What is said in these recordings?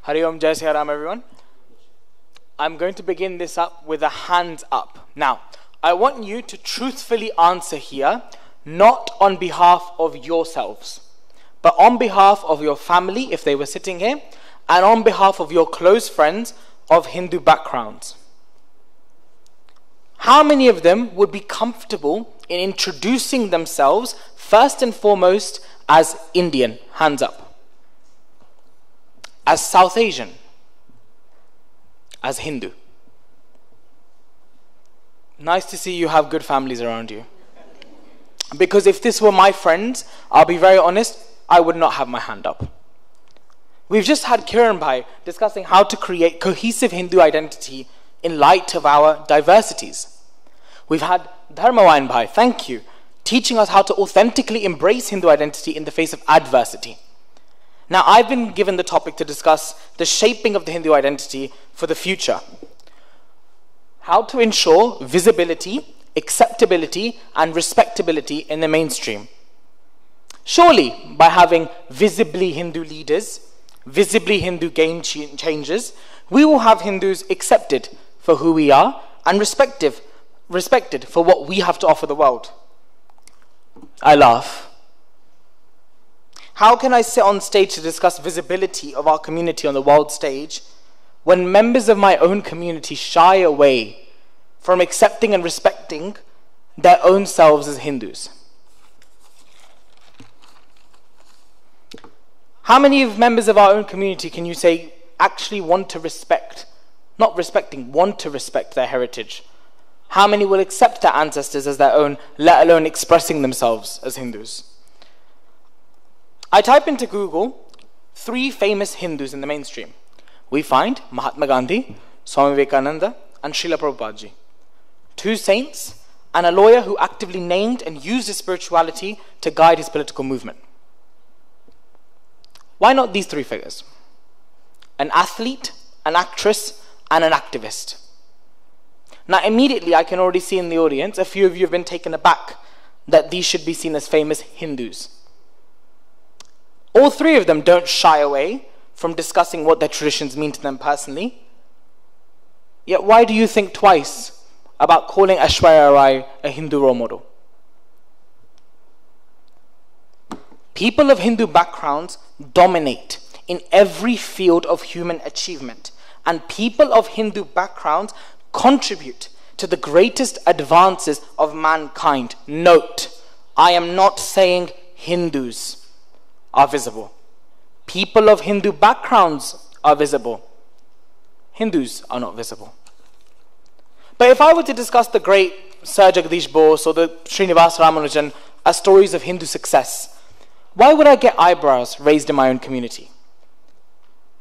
Hari Om, Jai Siya Ram, everyone. I'm going to begin this up with a hands up. Now, I want you to truthfully answer here, not on behalf of yourselves, but on behalf of your family, if they were sitting here, and on behalf of your close friends of Hindu backgrounds. How many of them would be comfortable in introducing themselves first and foremost as Indian? Hands up. As South Asian? As Hindu? Nice to see you have good families around you. Because if this were my friends, I'll be very honest, I would not have my hand up. We've just had Kiran Bhai discussing how to create cohesive Hindu identity in light of our diversities. We've had Dharmawayan Bhai, thank you, teaching us how to authentically embrace Hindu identity in the face of adversity. Now, I've been given the topic to discuss the shaping of the Hindu identity for the future. How to ensure visibility, acceptability, and respectability in the mainstream. Surely, by having visibly Hindu leaders, visibly Hindu game changers, we will have Hindus accepted for who we are and respected for what we have to offer the world. I laugh. How can I sit on stage to discuss visibility of our community on the world stage when members of my own community shy away from accepting and respecting their own selves as Hindus? How many of members of our own community can you say actually want to respect, not respecting, want to respect their heritage? How many will accept their ancestors as their own, let alone expressing themselves as Hindus? I type into Google 3 famous Hindus in the mainstream. We find Mahatma Gandhi, Swami Vivekananda, and Srila Prabhupada ji. 2 saints and a lawyer who actively named and used his spirituality to guide his political movement. Why not these 3 figures? An athlete, an actress, and an activist. Now immediately I can already see in the audience, a few of you have been taken aback that these should be seen as famous Hindus. All 3 of them don't shy away from discussing what their traditions mean to them personally. Yet why do you think twice about calling Aishwarya Rai a Hindu role model? People of Hindu backgrounds dominate in every field of human achievement, and people of Hindu backgrounds contribute to the greatest advances of mankind. Note, I am not saying Hindus are visible. People of Hindu backgrounds are visible. Hindus are not visible. But if I were to discuss the great Sir Jagdish Bose or the Srinivas Ramanujan as stories of Hindu success, why would I get eyebrows raised in my own community?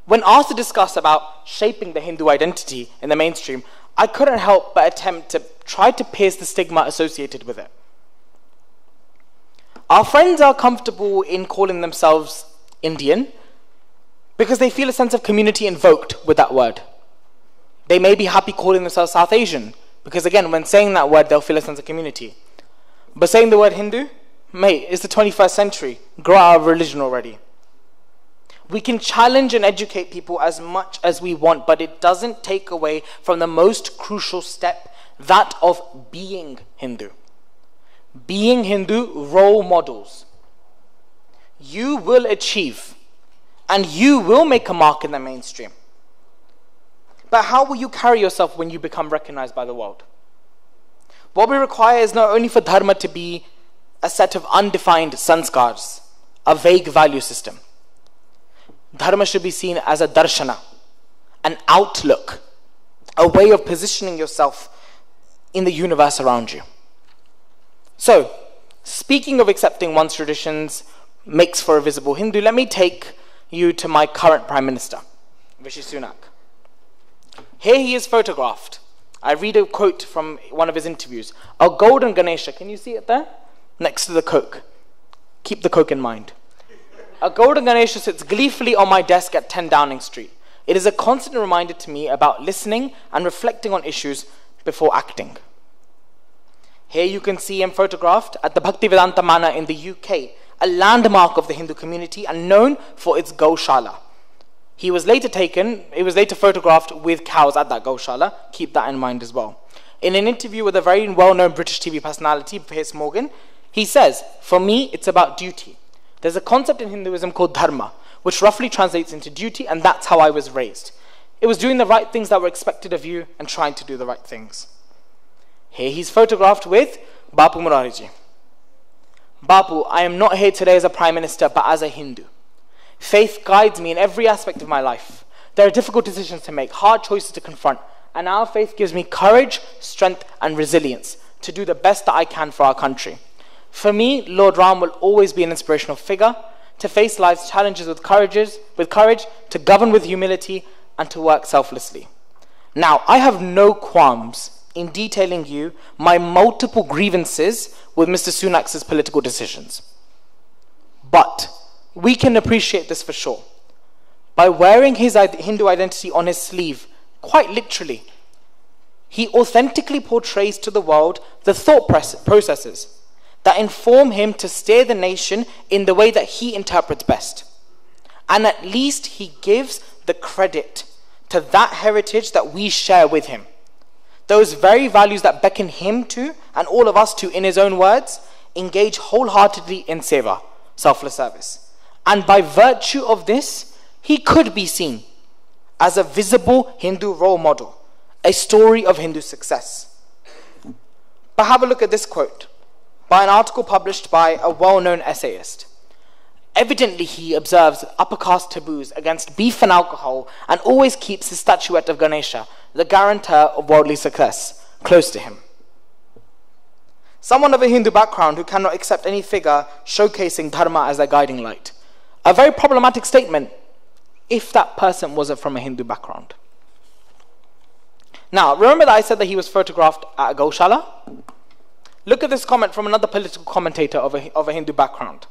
When asked to discuss about shaping the Hindu identity in the mainstream, I couldn't help but attempt to try to pierce the stigma associated with it. Our friends are comfortable in calling themselves Indian because they feel a sense of community invoked with that word. They may be happy calling themselves South Asian because, again, when saying that word, they'll feel a sense of community. But saying the word Hindu, mate, it's the 21st century. Grow out of religion already. We can challenge and educate people as much as we want, but it doesn't take away from the most crucial step, that of being Hindu. Being Hindu role models. You will achieve and you will make a mark in the mainstream. But how will you carry yourself when you become recognized by the world? What we require is not only for dharma to be a set of undefined sanskars, a vague value system. Dharma should be seen as a darshana, an outlook, a way of positioning yourself in the universe around you. So, speaking of accepting one's traditions makes for a visible Hindu, let me take you to my current Prime Minister, Rishi Sunak. Here he is photographed. I read a quote from one of his interviews. A golden Ganesha, can you see it there? Next to the Coke. Keep the Coke in mind. A golden Ganesha sits gleefully on my desk at 10 Downing Street. It is a constant reminder to me about listening and reflecting on issues before acting. Here you can see him photographed at the Bhaktivedanta Manor in the UK, a landmark of the Hindu community and known for its Gaushala. He was later photographed with cows at that Gaushala. Keep that in mind as well. In an interview with a very well-known British TV personality, Piers Morgan, he says, "For me, it's about duty. There's a concept in Hinduism called dharma, which roughly translates into duty, and that's how I was raised. It was doing the right things that were expected of you and trying to do the right things." Here he's photographed with Bapu Murariji. "Bapu, I am not here today as a Prime Minister, but as a Hindu. Faith guides me in every aspect of my life. There are difficult decisions to make, hard choices to confront, and our faith gives me courage, strength, and resilience to do the best that I can for our country. For me, Lord Ram will always be an inspirational figure, to face life's challenges with courage, to govern with humility, and to work selflessly. Now, I have no qualms in detailing you my multiple grievances with Mr. Sunak's political decisions. But we can appreciate this for sure. By wearing his Hindu identity on his sleeve, quite literally, he authentically portrays to the world the thought processes that inform him to steer the nation in the way that he interprets best. And at least he gives the credit to that heritage that we share with him. Those very values that beckon him to, and all of us to, in his own words, engage wholeheartedly in seva, selfless service. And by virtue of this, he could be seen as a visible Hindu role model, a story of Hindu success. But have a look at this quote by an article published by a well-known essayist. Evidently, he observes upper caste taboos against beef and alcohol and always keeps his statuette of Ganesha, the guarantor of worldly success, close to him. Someone of a Hindu background who cannot accept any figure showcasing dharma as their guiding light. A very problematic statement if that person wasn't from a Hindu background. Now, remember that I said that he was photographed at a Gaushala? Look at this comment from another political commentator of a Hindu background.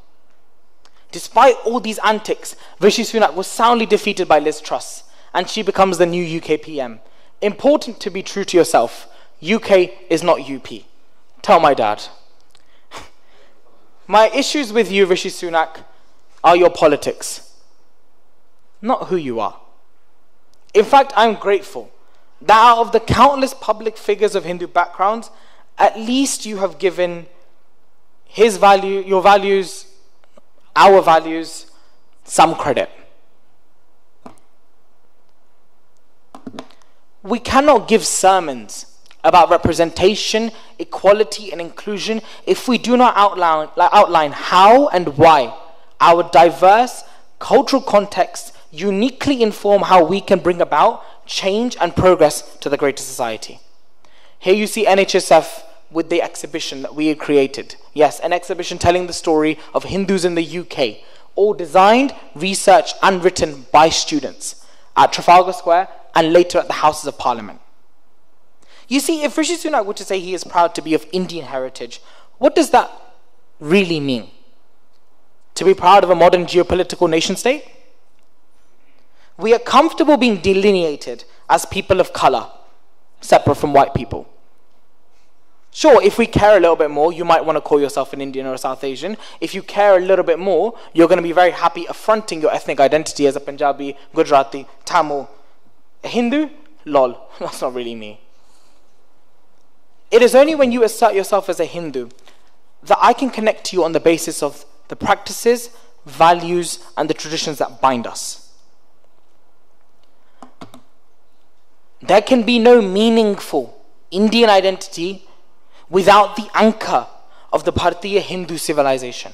Despite all these antics, Rishi Sunak was soundly defeated by Liz Truss, and she becomes the new UK PM. Important to be true to yourself. UK is not UP. Tell my dad. My issues with you, Rishi Sunak, are your politics, not who you are. In fact, I'm grateful that out of the countless public figures of Hindu backgrounds, at least you have given his value, your values, our values, some credit. We cannot give sermons about representation, equality, and inclusion if we do not outline how and why our diverse cultural contexts uniquely inform how we can bring about change and progress to the greater society. Here you see NHSF with the exhibition that we had created. Yes, an exhibition telling the story of Hindus in the UK, all designed, researched, and written by students at Trafalgar Square and later at the Houses of Parliament. You see, if Rishi Sunak were to say he is proud to be of Indian heritage, what does that really mean? To be proud of a modern geopolitical nation state? We are comfortable being delineated as people of color, separate from white people. Sure, if we care a little bit more, you might want to call yourself an Indian or a South Asian. If you care a little bit more, you're going to be very happy affronting your ethnic identity as a Punjabi, Gujarati, Tamil. A Hindu? Lol, that's not really me. It is only when you assert yourself as a Hindu that I can connect to you on the basis of the practices, values, and the traditions that bind us. There can be no meaningful Indian identity without the anchor of the Bharatiya Hindu civilization.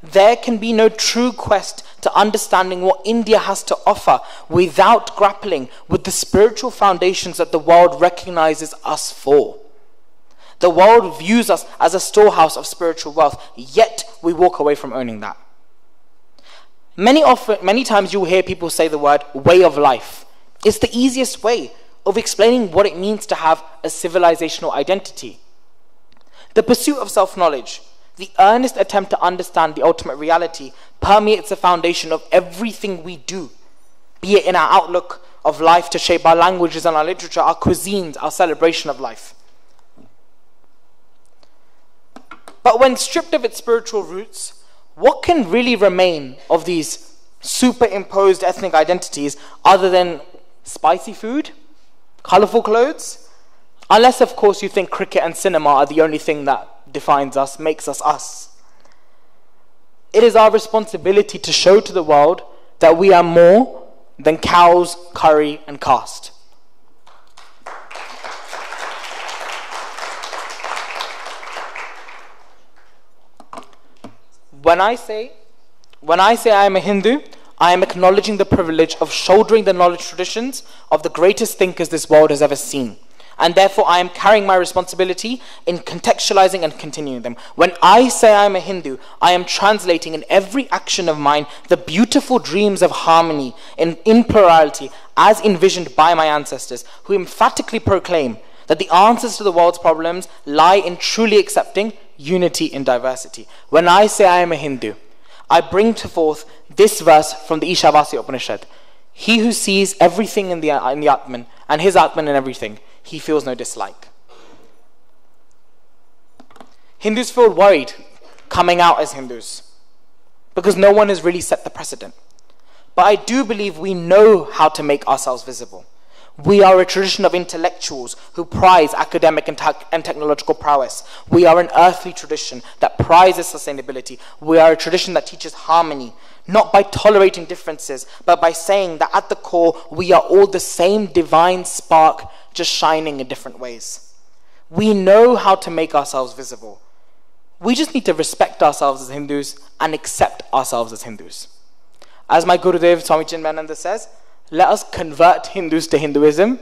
There can be no true quest to understanding what India has to offer without grappling with the spiritual foundations that the world recognizes us for. The world views us as a storehouse of spiritual wealth, yet we walk away from owning that. Many times you will hear people say the word way of life. It's the easiest way of explaining what it means to have a civilizational identity. The pursuit of self-knowledge, the earnest attempt to understand the ultimate reality, permeates the foundation of everything we do, be it in our outlook of life to shape our languages and our literature, our cuisines, our celebration of life. But when stripped of its spiritual roots, what can really remain of these superimposed ethnic identities other than spicy food, colourful clothes, unless of course you think cricket and cinema are the only thing that defines us, makes us us. It is our responsibility to show to the world that we are more than cows, curry and caste. When I say I am a Hindu, I am acknowledging the privilege of shouldering the knowledge traditions of the greatest thinkers this world has ever seen. And therefore I am carrying my responsibility in contextualizing and continuing them. When I say I am a Hindu, I am translating in every action of mine the beautiful dreams of harmony in plurality as envisioned by my ancestors, who emphatically proclaim that the answers to the world's problems lie in truly accepting unity in diversity. When I say I am a Hindu, I bring forth this verse from the Ishavasya Upanishad. He who sees everything in the Atman, and his Atman in everything, he feels no dislike. Hindus feel worried coming out as Hindus because no one has really set the precedent. But I do believe we know how to make ourselves visible. We are a tradition of intellectuals who prize academic and technological prowess. We are an earthly tradition that prizes sustainability. We are a tradition that teaches harmony, not by tolerating differences, but by saying that at the core, we are all the same divine spark, just shining in different ways. We know how to make ourselves visible. We just need to respect ourselves as Hindus and accept ourselves as Hindus. As my Gurudev Swami Chinmayananda says, let us convert Hindus to Hinduism,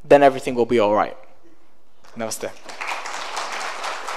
then everything will be all right. Namaste.